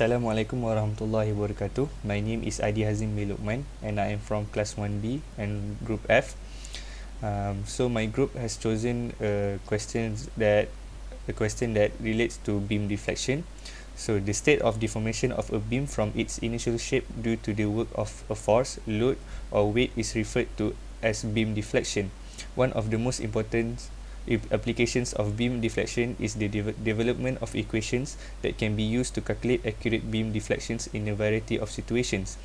Assalamualaikum warahmatullahi wabarakatuh. My name is Adi Hazim bin Luqman and I am from class 1B and group F. So my group has chosen a question that relates to beam deflection. So the state of deformation of a beam from its initial shape due to the work of a force, load or weight is referred to as beam deflection. One of the most important applications of beam deflection is the development of equations that can be used to calculate accurate beam deflections in a variety of situations.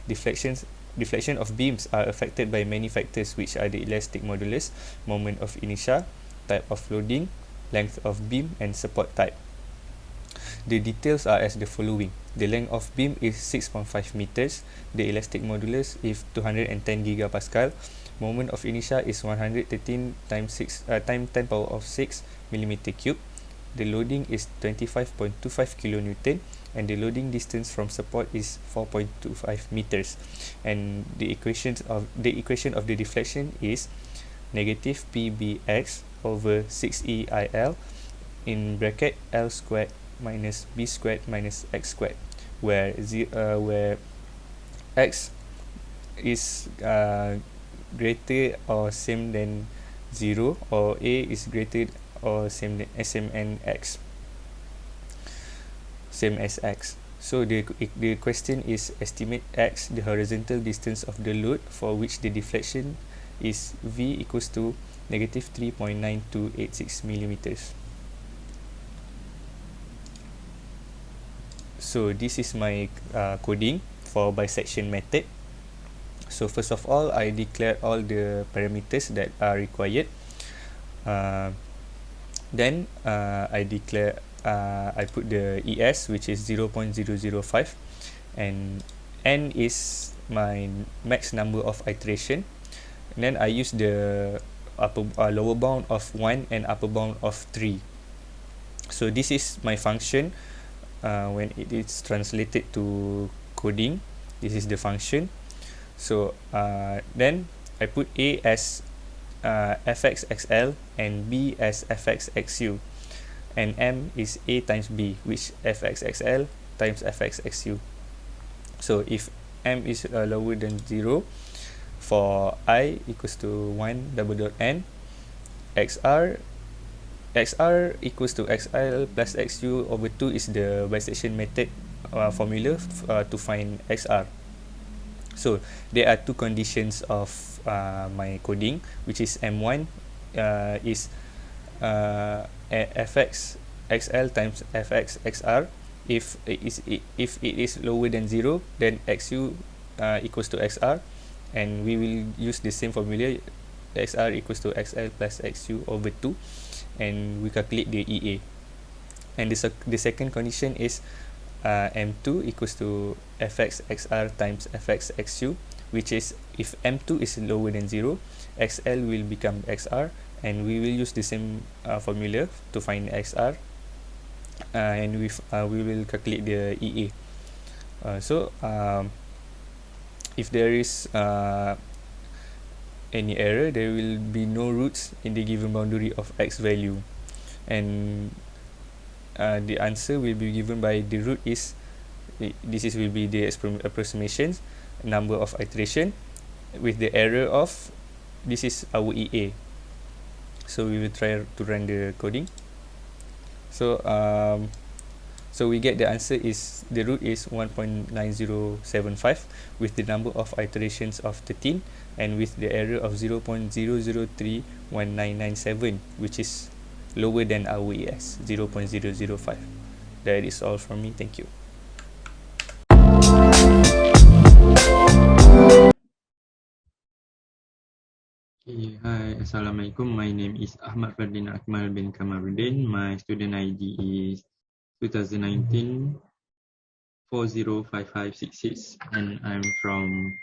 Deflection of beams are affected by many factors, which are the elastic modulus, moment of inertia, type of loading, length of beam, and support type. The details are as the following. The length of beam is 6.5 meters. The elastic modulus is 210 gigapascal. Moment of inertia is 113 times 10 power of 6 millimeter cube. The loading is 25.25 kilonewton, and the loading distance from support is 4.25 meters. And the equation of the deflection is negative PBX over 6EIL in bracket L squared minus B squared minus X squared, where X is greater or same than 0, or A is greater or same as X. So the question is estimate X, the horizontal distance of the load for which the deflection is V equals to negative 3.9286 millimeters. So this is my coding for bisection method. So first of all, I declare all the parameters that are required. Then I put the ES, which is 0.005, and N is my max number of iteration. And then I use the lower bound of 1 and upper bound of 3. So this is my function. When it is translated to coding, this is the function. So then I put A as fxxl and B as fxxu, and M is A times B, which fxxl times fxxu. So if M is lower than 0, for I equals to 1 double dot N, XR equals to XL plus XU over 2 is the bisection method formula to find XR. So there are two conditions of my coding, which is M1 is fx xl times fx xr. If it is lower than 0, then xu equals to xr, and we will use the same formula, xr equals to xl plus xu over 2, and we calculate the EA. And the second condition is M2 equals to fx xr times fx xu, which is if M2 is lower than 0, xl will become xr, and we will use the same formula to find xr, and we will calculate the EA. So if there is any error, there will be no roots in the given boundary of x value, and the answer will be given by the root is will be the approximations, number of iteration, with the error of, this is our EA. So we will try to run the coding. So we get the answer is, the root is 1.9075 with the number of iterations of 13, and with the error of 0.0031997, which is lower than our ES, 0.005. That is all from me. Thank you. Okay, hi, Assalamualaikum. My name is Ahmad Fardin Akmal bin Kamaruddin. My student ID is 2019 405566, and I'm from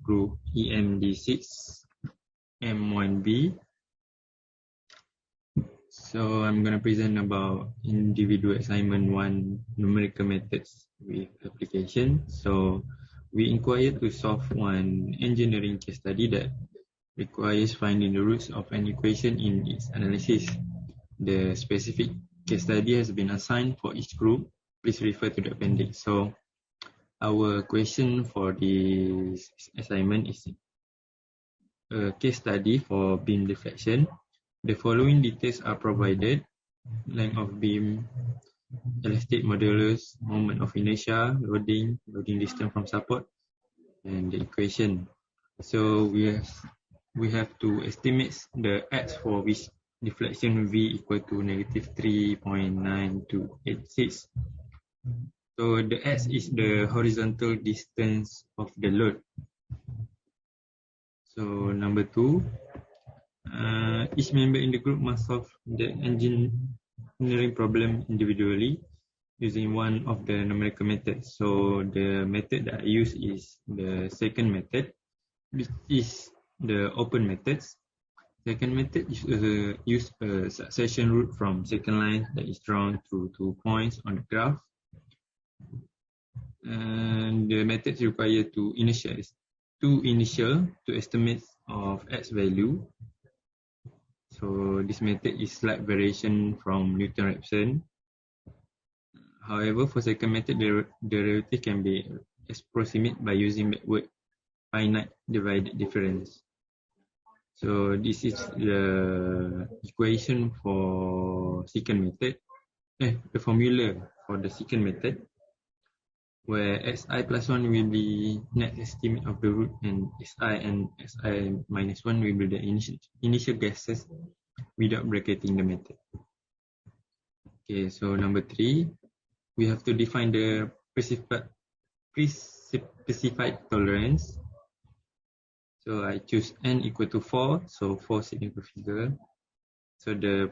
group EMD6M1B. So I'm going to present about individual assignment 1, numerical methods with application. So we inquire to solve one engineering case study that requires finding the roots of an equation in its analysis. The specific case study has been assigned for each group please refer to the appendix. So our question for this assignment is a case study for beam deflection. The following details are provided: length of beam, elastic modulus, moment of inertia, loading distance from support, and the equation. So we have to estimate the x for which deflection v equal to -3.9286. So the x is the horizontal distance of the load. So number 2, each member in the group must solve the engineering problem individually using one of the numerical methods. So the method that I use is the second method, which is the open methods. Second method is use a succession route from second line that is drawn to 2 points on the graph. And the methods require to initial to estimate of x value. So this method is slight variation from Newton-Raphson. However, for second method, the derivative can be approximate by using backward finite divided difference. So this is the equation for second method, the formula for the second method, where xi plus 1 will be net estimate of the root, and xi minus 1 will be the initial guesses without bracketing the method. Okay, so number 3, we have to define the pre-specified tolerance. So I choose n equal to 4, so 4 centimeter figure. So the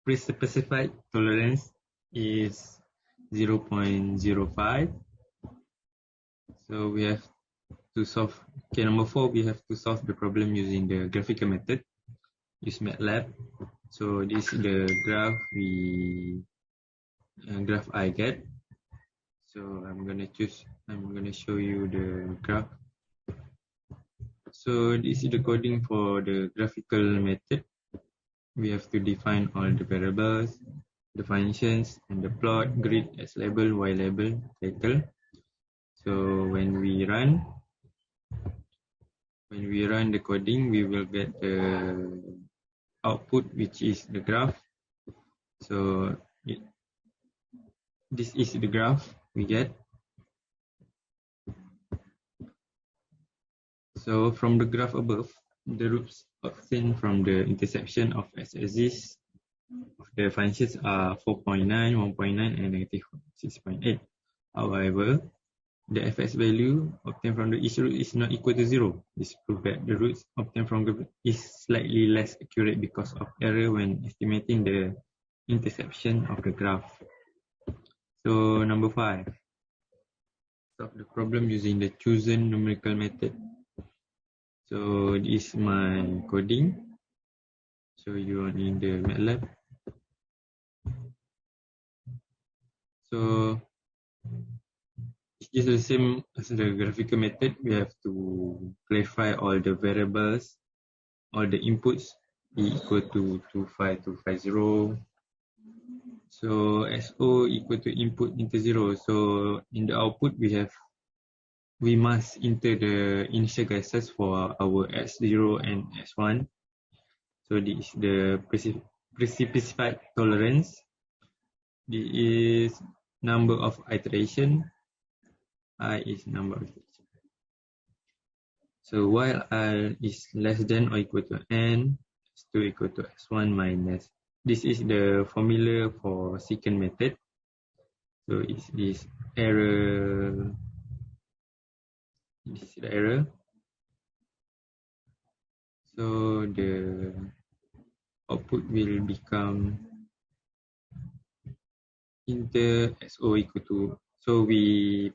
pre-specified tolerance is 0.05. So we have to solve, okay, number 4, we have to solve the problem using the graphical method, use MATLAB. So this is the graph I get. So I'm gonna show you the graph. So this is the coding for the graphical method. We have to define all the variables, the functions, and the plot, grid, x label, y label, title. So when we run the coding, we will get the output, which is the graph. So this is the graph we get. So from the graph above, the roots obtained from the intersection of x-axis of the functions are 4.9, 1.9, and -6.8. However, the fx value obtained from each root is not equal to 0. This proves that the roots obtained from the is slightly less accurate because of error when estimating the intersection of the graph. So number 5, solve the problem using the chosen numerical method. So this is my coding. So you are in the MATLAB. So it's the same as the graphical method. We have to clarify all the variables, all the inputs e equal to 25250. So SO equal to input into 0. So in the output we must enter the initial guesses for our x0 and x1. So this is the pre-specified tolerance. This is number of iteration. I is number of iteration. So while I is less than or equal to n, x2 equal to x1 minus. This is the formula for second method. So it's this error. This is the error. So the output will become inter XO equal to, so we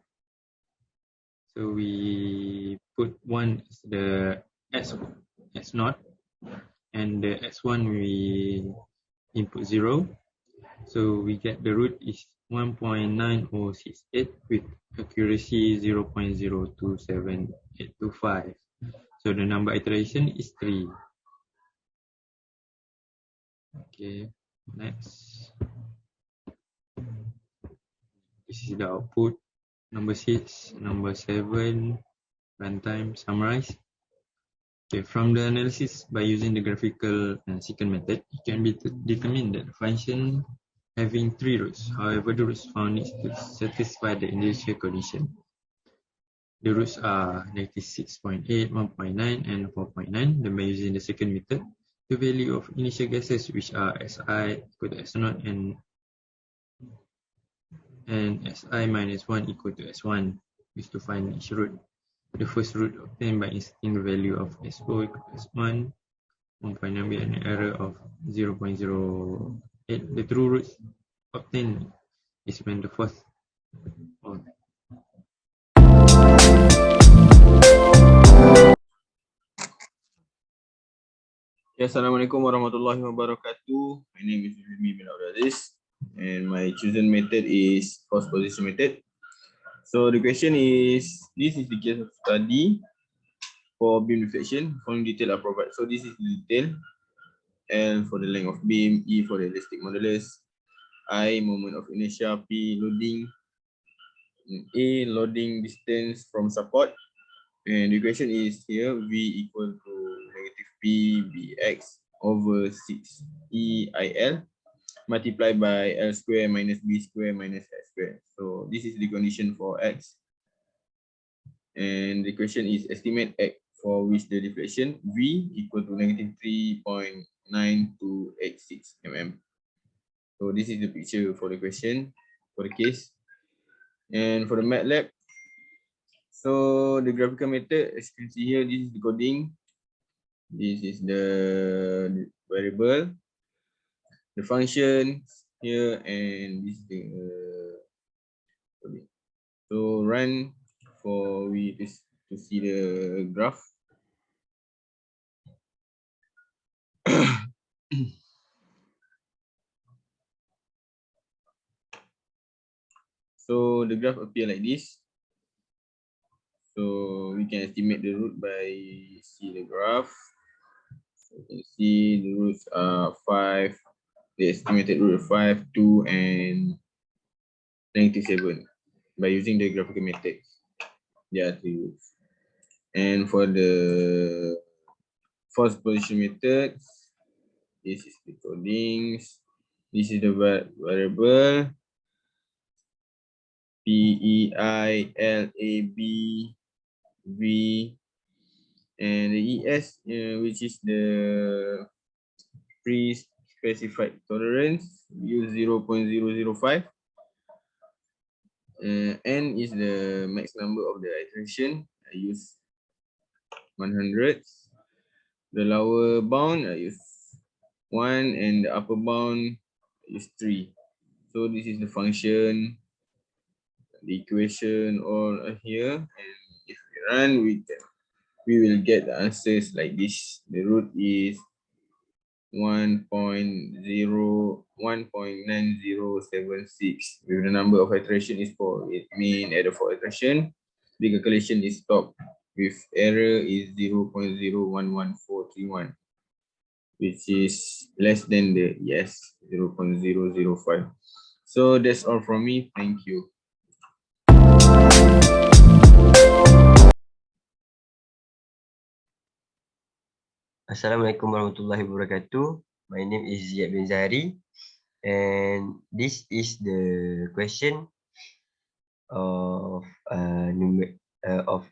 put 1 as the x0, and the x1 we input 0. So we get the root is 1.9068 with accuracy 0.027825. So the number iteration is 3. Okay, next. This is the output. Number 6, number 7, runtime, summarize. Okay, from the analysis by using the graphical and secant method, it can be determined that the function having 3 roots. However, the roots found needs to satisfy the initial condition. The roots are -6.8, 1.9, and 4.9. Then by using the second method, the value of initial guesses, which are Si equal to S0 and Si minus 1 equal to S1, is to find each root. The first root obtained by inserting the value of S0 equal to S1, 1.9 and an error of 0.08. The true roots obtained is when the fourth. Assalamualaikum warahmatullahi wabarakatuh. My name is ZULHILMI bin Aziz, and my chosen method is first position method. So the question is, this is the case of study for beam deflection. Following detail are provided. So this is the detail. L for the length of beam, E for the elastic modulus, I moment of inertia, P loading, A loading distance from support. And the equation is here, V equal to P Bx over 6EIL multiplied by L square minus B square minus X square. So this is the condition for X. And the question is estimate X for which the deflection V equal to -3.9286 mm. So this is the picture for the question, for the case. And for the MATLAB, so the graphical method, as you can see here, this is the coding. This is the variable, the function here, and this is the so run for we to see the graph. So the graph appear like this. So we can estimate the root by see the graph. So you can see the roots are 5. The estimated root of 5, 2, and 97 by using the graphical method. There are 3 roots. And for the first position method, this is the codings. This is the variable PEILAB V, and the ES, which is the pre-specified tolerance, use 0.005. N is the max number of the iteration, I use 100. The lower bound I use 1, and the upper bound I use 3. So this is the function, the equation all are here, and if we run with them, we will get the answers like this. The root is 1.9076 with the number of iteration is 4. It means at the 4th iteration, the calculation is stopped with error is 0.011431, which is less than the yes 0.005. So that's all from me. Thank you. Assalamualaikum warahmatullahi wabarakatuh. My name is ZIYAD bin Zahari, and this is the question of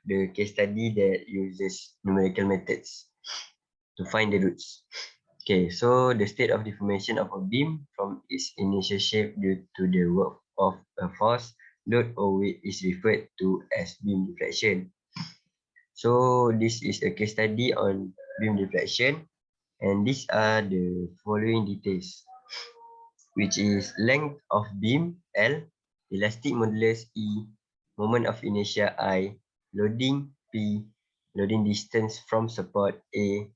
the case study that uses numerical methods to find the roots. Okay, so the state of deformation of a beam from its initial shape due to the work of a force, load, or weight is referred to as beam deflection. So this is a case study on beam deflection, and these are the following details, which is length of beam L, elastic modulus E, moment of inertia I, loading P, loading distance from support A,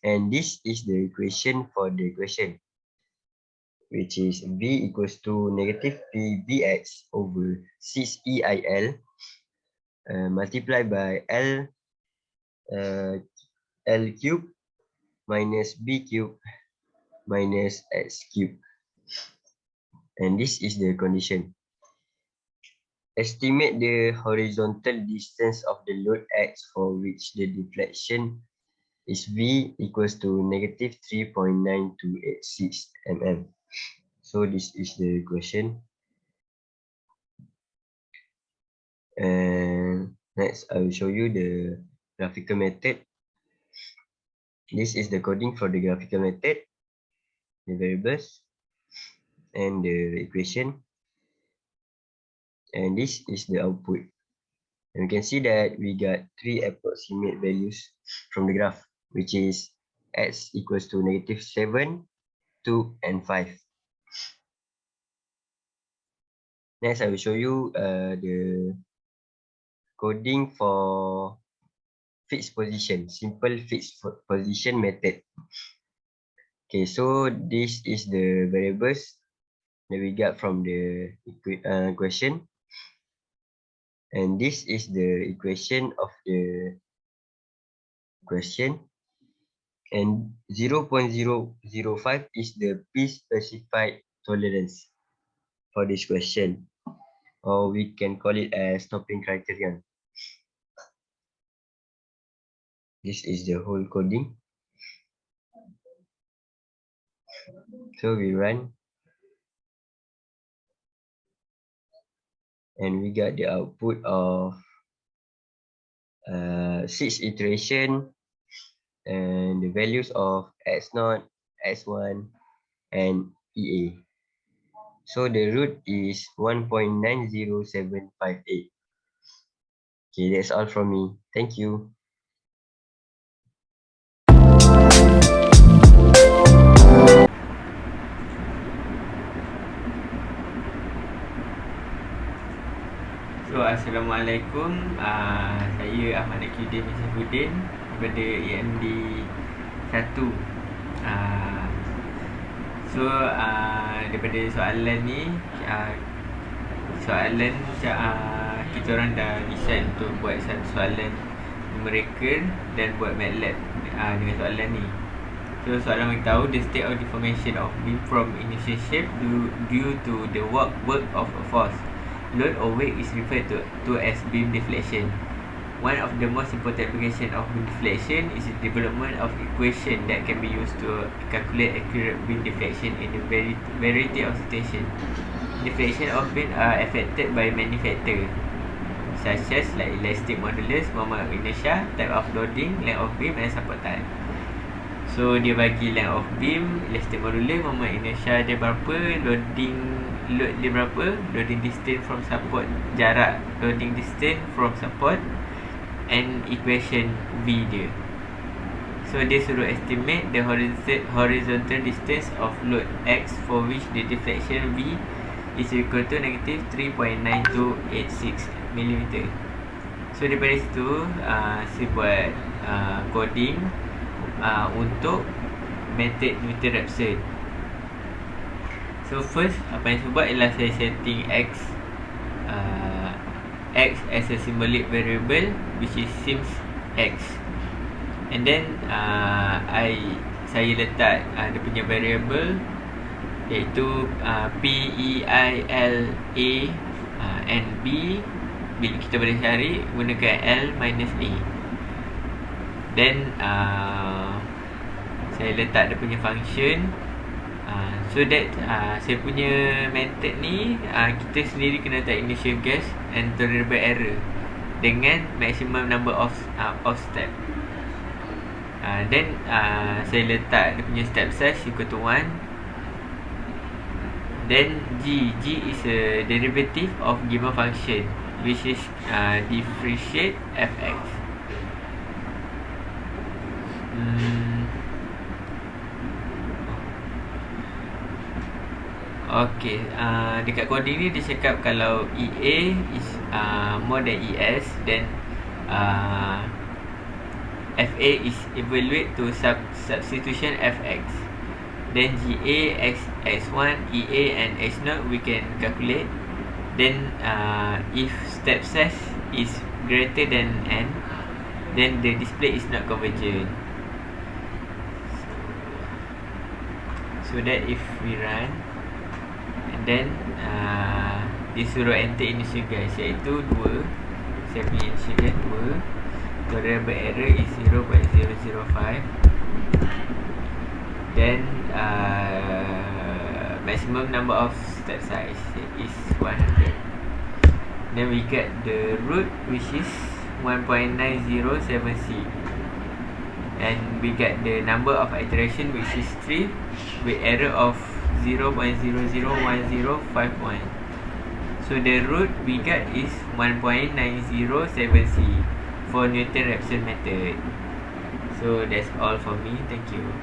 and this is the equation for the question, which is V equals to -P Bx over 6EIL multiplied by L cube minus B cube minus X cube, and this is the condition. Estimate the horizontal distance of the load X for which the deflection is V equals to negative 3.9286 mm. So this is the question. And next, I will show you the graphical method. This is the coding for the graphical method, the variables, and the equation. And this is the output. And we can see that we got three approximate values from the graph, which is x equals to negative 7, 2, and 5. Next, I will show you the coding for fixed position, simple fixed position method. Okay, so this is the variables that we got from the question. And this is the equation of the question. And 0.005 is the p-specified tolerance for this question. Or we can call it as stopping criterion. This is the whole coding. So we run. And we got the output of 6 iteration and the values of x0, x1, and EA. So the root is 1.90758. Okay, that's all from me. Thank you. So Assalamualaikum, saya Ahmad NAQIUDIN daripada EMD1. Daripada soalan ni, kita orang dah decide untuk buat satu soalan numerical dan buat MATLAB dengan soalan ni. So soalan beritahu the state of deformation of beam from initial shape due to the work of a force, load or weight is referred to as beam deflection. One of the most important applications of beam deflection is the development of equation that can be used to calculate accurate beam deflection in a variety of situations. Deflection of beam are affected by many factors, such as like elastic modulus, moment of inertia, type of loading, length of beam, and support time. So dia bagi length of beam, elastic modulus, moment inertia dia berapa, load dia berapa, loading distance from support, jarak loading distance from support, and equation V dia. So dia suruh estimate the horizontal distance of load X for which the deflection V is equal to negative 3.9286 mm. So daripada situ saya buat coding untuk method Newton-Raphson. So first, apa yang saya buat ialah saya setting X as a symbolic variable, which is sims X. And then saya letak dia punya variable, iaitu P, E, I, L, A and B. Bila kita boleh cari gunakan L minus A. Then saya letak dia punya function, so that saya punya method ni kita sendiri kena letak initial guess and tolerable error dengan maximum number of step. Then saya letak dia punya step size equal to 1. Then G is a derivative of given function, which is differentiate fx. Okay, dekat coding ni dia cakap kalau EA is more than ES, then FA is evaluate to substitution FX. Then GA, X1, EA and X0 we can calculate. Then if step size is greater than N, then the display is not convergent. So that if we run, and then disuruh enter initial guess, iaitu 2. Saya punya initial guess 2. Tolerable error is 0.005. Then maximum number of step size is 100. Then we get the root, which is 1.907c, and we get the number of iteration, which is 3, with error of 0.001051. So the root we get is 1.907c for Newton-Raphson method. So that's all for me. Thank you.